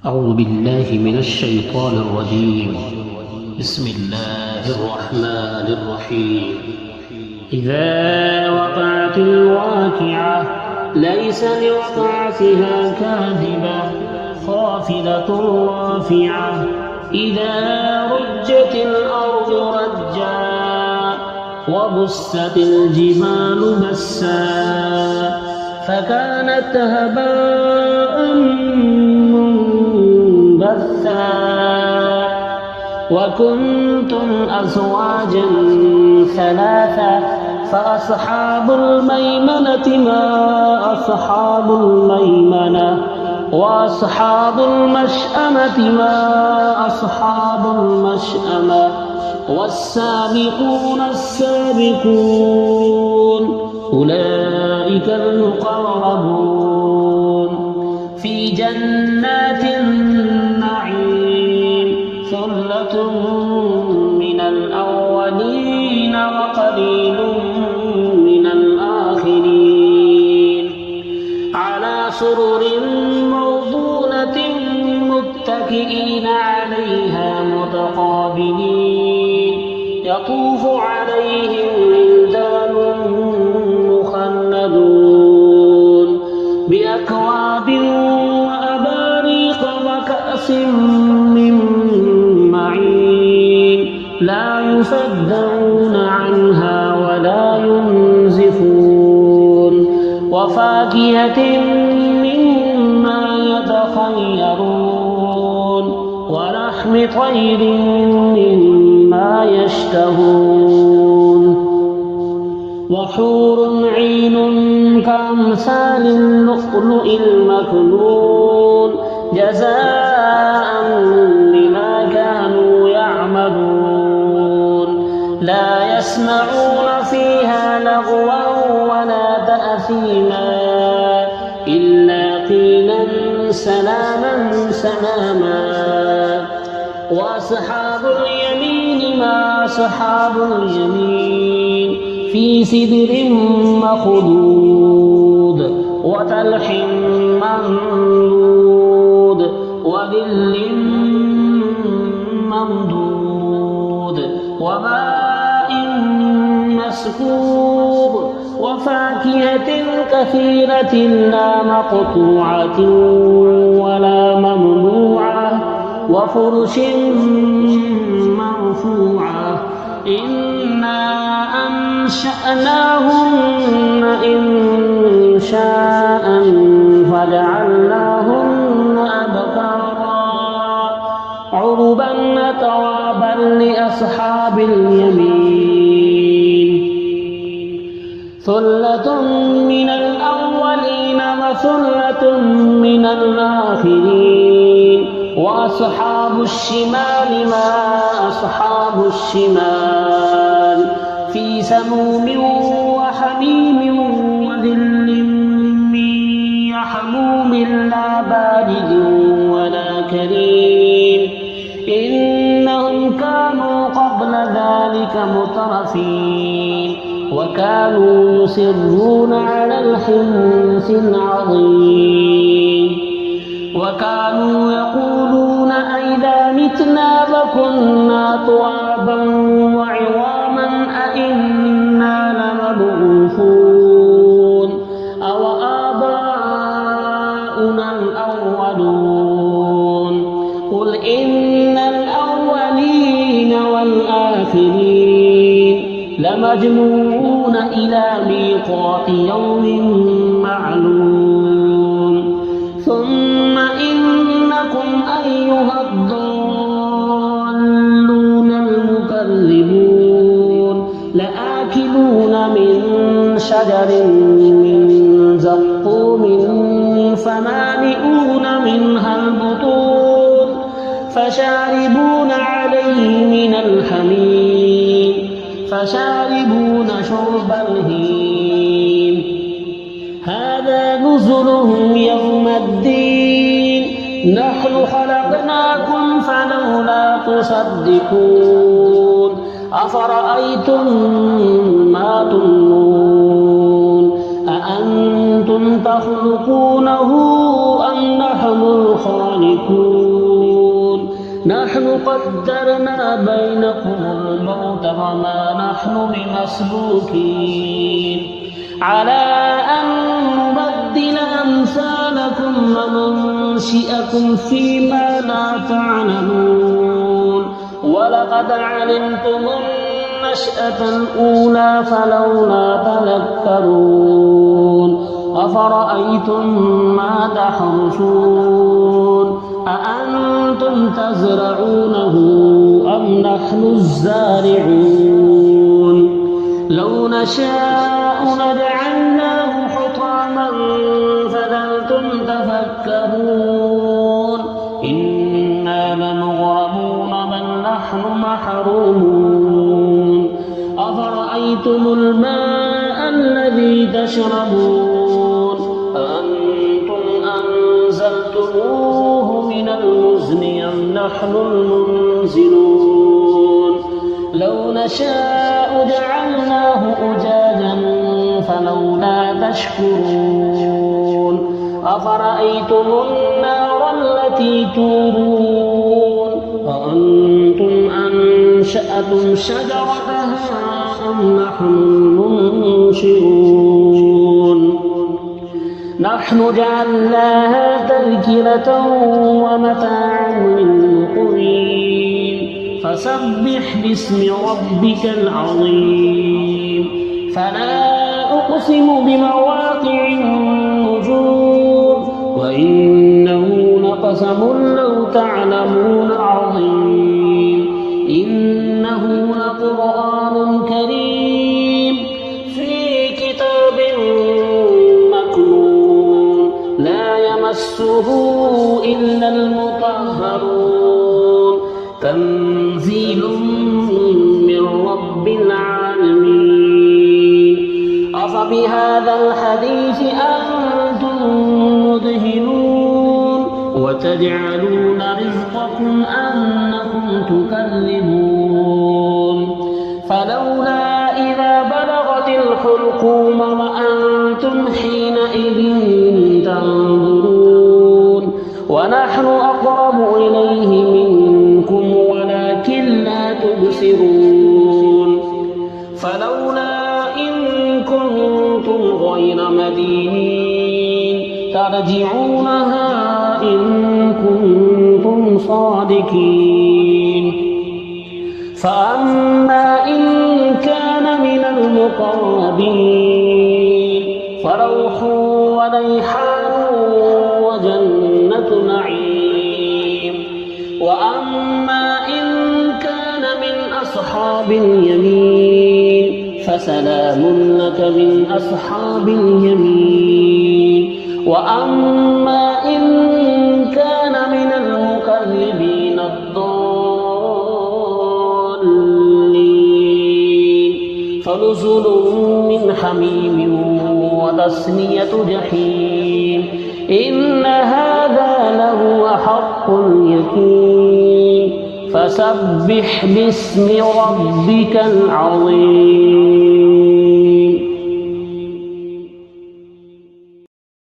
أعوذ بالله من الشيطان الرجيم. بسم الله الرحمن الرحيم. إذا وقعت الواقعة ليس لوقعتها كاذبة خافضة رافعة إذا رجت الأرض رجا وبست الجبال بسا فكانت هباء منبثا وكنتم أزواجا ثلاثة فأصحاب الميمنة ما أصحاب الميمنة وأصحاب المشأمة ما أصحاب المشأمة والسابقون السابقون أولئك المقربون في جنات النعيم ثلة من الأولين وقليل من الآخرين على سرر موضونة متكئين عليها متقابلين يطوف عليهم ولدان مخلدون بأكواب وأباريق وكأس من معين لا يصدعون عنها ولا ينزفون وفاكهة مما يتخيرون ولحم طير مما يشتهون وحور عين كأمثال اللؤلؤ المكنون جزاء بما كانوا يعملون لا يسمعون فيها لغوا ولا تأثيما إلا قيلا سلاما سلاما وأصحاب اليمين ما أصحاب اليمين في سدر مخضود وطلح ممدود وظل ممدود وماء مسكوب وفاكهة كثيرة لا مقطوعة ولا ممنوعة وفرش مرفوعة إنا أنشأناهن إنشاء فجعلناهن أبكارا عربا أترابا لأصحاب اليمين ثلة من الأولين وثلة من الآخرين وأصحاب الشمال ما أصحاب الشمال في سموم وحميم وظل من يحموم لا بارد ولا كريم إنهم كانوا قبل ذلك مترفين وكانوا يصرون على الحنث العظيم وكانوا يقولون أئذا متنا وكنا ترابا وعظاما أئنا لمبعوثون أو آباؤنا الأولون قل إن الأولين والآخرين لمجموعون إلى ميقات يوم معلوم ثم إنكم أيها الضالون المكذبون لآكلون من شجر من زقوم فمالئون منها البطون فشاربون عليه من الحميم فشاربون شرب الهيم هذا نزلهم يوم الدين نحن خلقناكم فلولا تصدقون أفرأيتم ما تمنون أأنتم تخلقونه أم نحن الخالقون نحن قدرنا بينكم الموت وما نحن بمسبوقين على أن نبدل أمثالكم وننشئكم فيما لا تعلمون ولقد علمتم النشأة الأولى فلولا تذكرون أفرأيتم ما تحرثون أأنتم تزرعونه أم نحن الزارعون لو نشاء لجعلناه حطاما فظلتم تفكرون إنا لمغرمون بل نحن محرومون أفرأيتم الماء الذي تشربون أأنتم أنزلتموه من المزن أم نحن المنزلون لو نشاء جعلناه أجاجا فلولا تشكرون أفرأيتم النار التي تورون أأنتم أنشأتم شجرتها أم نحن المنشئون نحن جعلناها تذكرة ومتاعا للمقوين فسبح باسم ربك العظيم فلا أقسم بمواقع النجوم وإنه لقسم لو تعلمون عظيم إنه لقرآن كريم في كتاب مكنون لا يمسه إلا المطهرون تنزيل من رب العالمين أفبهذا الحديث أنتم مدهنون وتجعلون رزقكم أنكم تكذبون فلولا إذا بلغت الحلقوم وأنتم حينئذ تنظرون ونحن أقرب إليه منكم ولكن لا تبصرون فلولا إن كنتم غير مدينين ترجعونها إن كنتم صادقين فأما إن كان من المقربين فروح وريحان وجنة نعيم وأما إن كان من أصحاب اليمين فسلام لك من أصحاب اليمين وأما إن كان من المكذبين الضالين فنزل من حميم وتصلية جحيم إن هذا لهو حق اليقين فسبح باسم ربك العظيم